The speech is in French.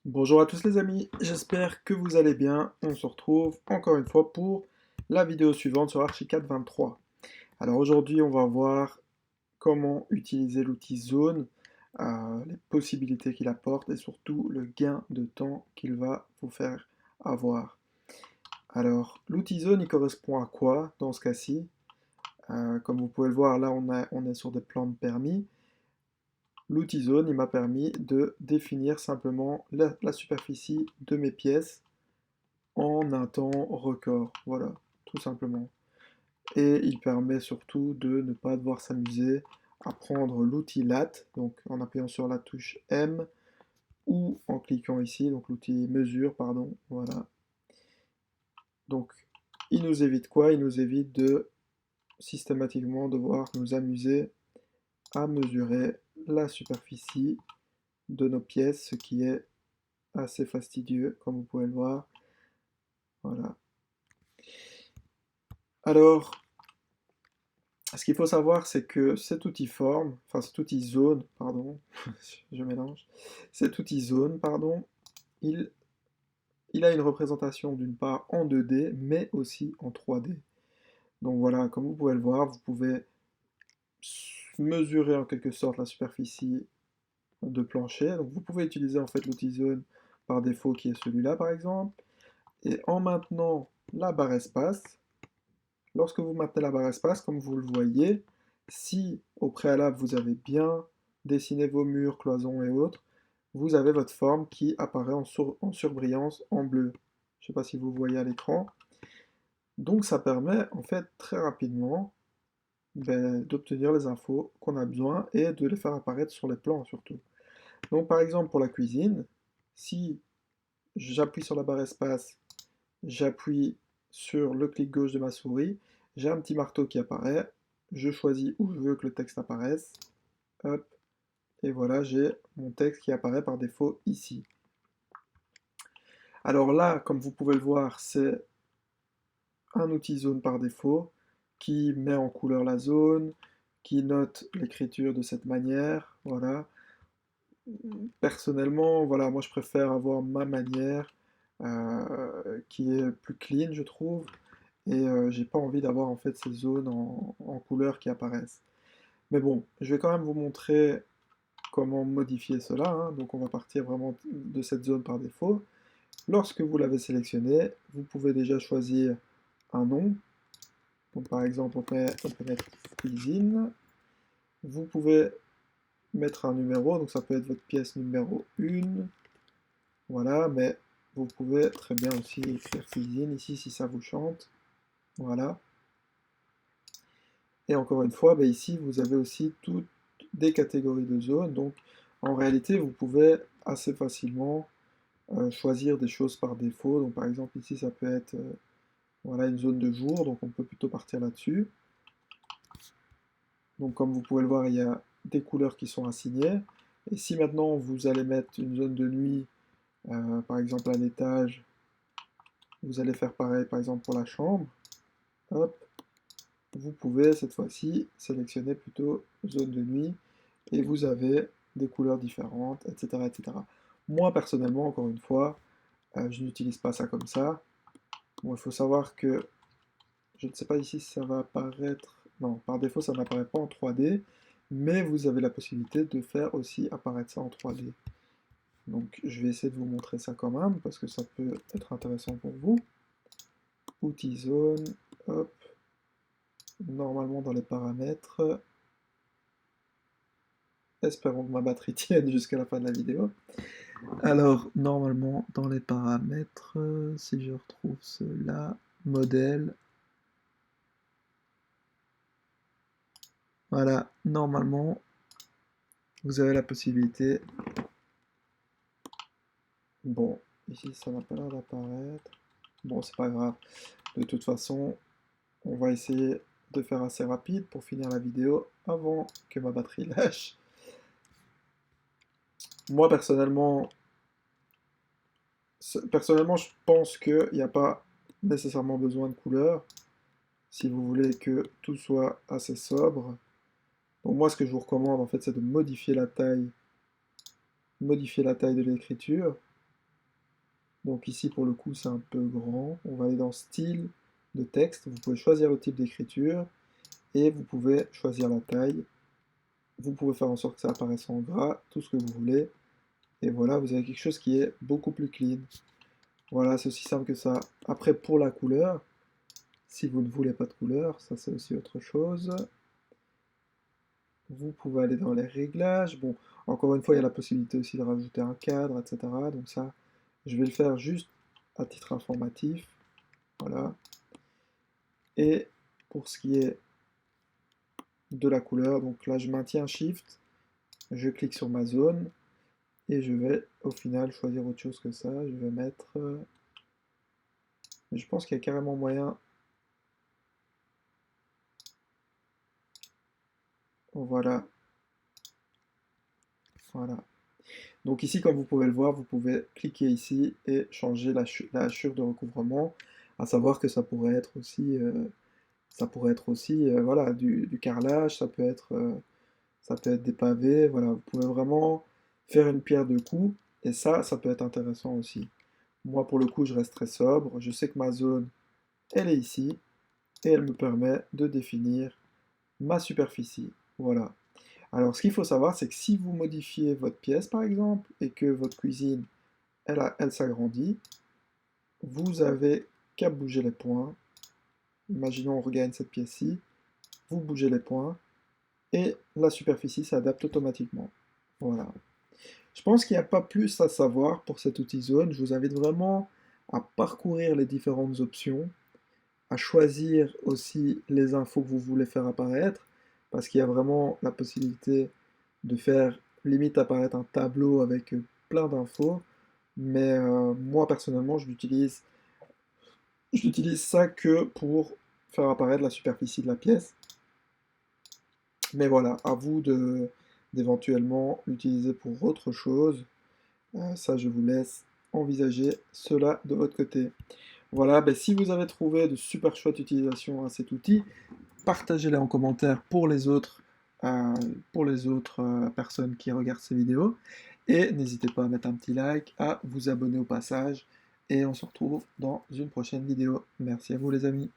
Bonjour à tous les amis, j'espère que vous allez bien. On se retrouve encore une fois pour la vidéo suivante sur Archicad 23. Alors aujourd'hui on va voir comment utiliser l'outil Zone, les possibilités qu'il apporte et surtout le gain de temps qu'il va vous faire avoir. Alors l'outil Zone il correspond à quoi dans ce cas-ci? Comme vous pouvez le voir là on est sur des plans de permis. L'outil Zone, il m'a permis de définir simplement la superficie de mes pièces en un temps record. Voilà, tout simplement. Et il permet surtout de ne pas devoir s'amuser à prendre l'outil LAT, donc en appuyant sur la touche M ou en cliquant ici, donc l'outil mesure, pardon, voilà. Donc il nous évite quoi? Il nous évite de systématiquement devoir nous amuser à mesurer la superficie de nos pièces, ce qui est assez fastidieux, comme vous pouvez le voir. Voilà. Alors, ce qu'il faut savoir, c'est que cet outil forme, enfin cet outil zone, pardon, je mélange, cet outil zone, pardon, il, il a une représentation d'une part en 2D, mais aussi en 3D. Donc voilà, comme vous pouvez le voir, vous pouvez mesurer en quelque sorte la superficie de plancher. Donc vous pouvez utiliser en fait l'outil zone par défaut qui est celui-là par exemple. Et en maintenant la barre espace, lorsque vous maintenez la barre espace, comme vous le voyez, si au préalable vous avez bien dessiné vos murs, cloisons et autres, vous avez votre forme qui apparaît en surbrillance en bleu. Je ne sais pas si vous voyez à l'écran. Donc ça permet en fait très rapidement d'obtenir les infos qu'on a besoin et de les faire apparaître sur les plans surtout. Donc par exemple pour la cuisine, si j'appuie sur la barre espace, j'appuie sur le clic gauche de ma souris, j'ai un petit marteau qui apparaît, je choisis où je veux que le texte apparaisse, hop, et voilà, j'ai mon texte qui apparaît par défaut ici. Alors là, comme vous pouvez le voir, c'est un outil zone par défaut qui met en couleur la zone, qui note l'écriture de cette manière, voilà. Personnellement, voilà, moi je préfère avoir ma manière qui est plus clean, je trouve, et j'ai pas envie d'avoir en fait ces zones en couleur qui apparaissent. Mais bon, je vais quand même vous montrer comment modifier cela, hein. Donc on va partir vraiment de cette zone par défaut. Lorsque vous l'avez sélectionné, vous pouvez déjà choisir un nom. Donc par exemple, on peut mettre cuisine. Vous pouvez mettre un numéro, donc ça peut être votre pièce numéro 1. Voilà, mais vous pouvez très bien aussi écrire cuisine ici si ça vous chante. Voilà. Et encore une fois, bah, ici, vous avez aussi toutes des catégories de zones. Donc, en réalité, vous pouvez assez facilement choisir des choses par défaut. Donc, par exemple, ici, ça peut être voilà, une zone de jour. Donc, on peut plutôt partir là-dessus. Donc, comme vous pouvez le voir, il y a des couleurs qui sont assignées. Et si maintenant, vous allez mettre une zone de nuit, par exemple, à l'étage, vous allez faire pareil, par exemple, pour la chambre. Hop, vous pouvez cette fois-ci sélectionner plutôt zone de nuit et vous avez des couleurs différentes, etc. etc. Moi personnellement, encore une fois, je n'utilise pas ça comme ça. Bon, il faut savoir que je ne sais pas ici si ça va apparaître. Non, par défaut, ça n'apparaît pas en 3D, mais vous avez la possibilité de faire aussi apparaître ça en 3D. Donc je vais essayer de vous montrer ça quand même, parce que ça peut être intéressant pour vous. Outils zone, hop, normalement dans les paramètres. Espérons que ma batterie tienne jusqu'à la fin de la vidéo. Alors, normalement, dans les paramètres, si je retrouve cela, modèle, voilà, normalement, vous avez la possibilité. Bon, ici, ça n'a pas l'air d'apparaître. Bon, c'est pas grave. De toute façon, on va essayer de faire assez rapide pour finir la vidéo avant que ma batterie lâche. Moi, personnellement, je pense qu'il n'y a pas nécessairement besoin de couleurs si vous voulez que tout soit assez sobre. Donc moi, ce que je vous recommande, en fait, c'est de modifier la taille de l'écriture. Donc ici pour le coup c'est un peu grand. On va aller dans style de texte. Vous pouvez choisir le type d'écriture et vous pouvez choisir la taille. Vous pouvez faire en sorte que ça apparaisse en gras, tout ce que vous voulez. Et voilà, vous avez quelque chose qui est beaucoup plus clean. Voilà, c'est aussi simple que ça. Après pour la couleur, si vous ne voulez pas de couleur, ça c'est aussi autre chose. Vous pouvez aller dans les réglages. Bon, encore une fois, il y a la possibilité aussi de rajouter un cadre, etc. Donc ça, je vais le faire juste à titre informatif. Voilà. Et pour ce qui est de la couleur, donc là je maintiens Shift, je clique sur ma zone et je vais au final choisir autre chose que ça. Je vais mettre... je pense qu'il y a carrément moyen... Voilà. Voilà. Donc ici, comme vous pouvez le voir, vous pouvez cliquer ici et changer la hachure de recouvrement, à savoir que ça pourrait être aussi voilà, du carrelage, ça peut être des pavés, voilà, vous pouvez vraiment faire une pierre de coups, et ça peut être intéressant aussi. Moi, pour le coup, je reste très sobre, je sais que ma zone, elle est ici, et elle me permet de définir ma superficie, voilà. Alors, ce qu'il faut savoir, c'est que si vous modifiez votre pièce, par exemple, et que votre cuisine, elle s'agrandit, vous avez qu'à bouger les points. Imaginons on regagne cette pièce-ci, vous bougez les points, et la superficie s'adapte automatiquement. Voilà. Je pense qu'il n'y a pas plus à savoir pour cet outil zone. Je vous invite vraiment à parcourir les différentes options, à choisir aussi les infos que vous voulez faire apparaître, parce qu'il y a vraiment la possibilité de faire limite apparaître un tableau avec plein d'infos. Mais moi personnellement, je n'utilise ça que pour faire apparaître la superficie de la pièce. Mais voilà, à vous d'éventuellement l'utiliser pour autre chose. Ça, je vous laisse envisager cela de votre côté. Voilà, ben, si vous avez trouvé de super chouettes utilisations à cet outil, partagez-les en commentaire pour les autres personnes qui regardent ces vidéos. Et n'hésitez pas à mettre un petit like, à vous abonner au passage. Et on se retrouve dans une prochaine vidéo. Merci à vous les amis.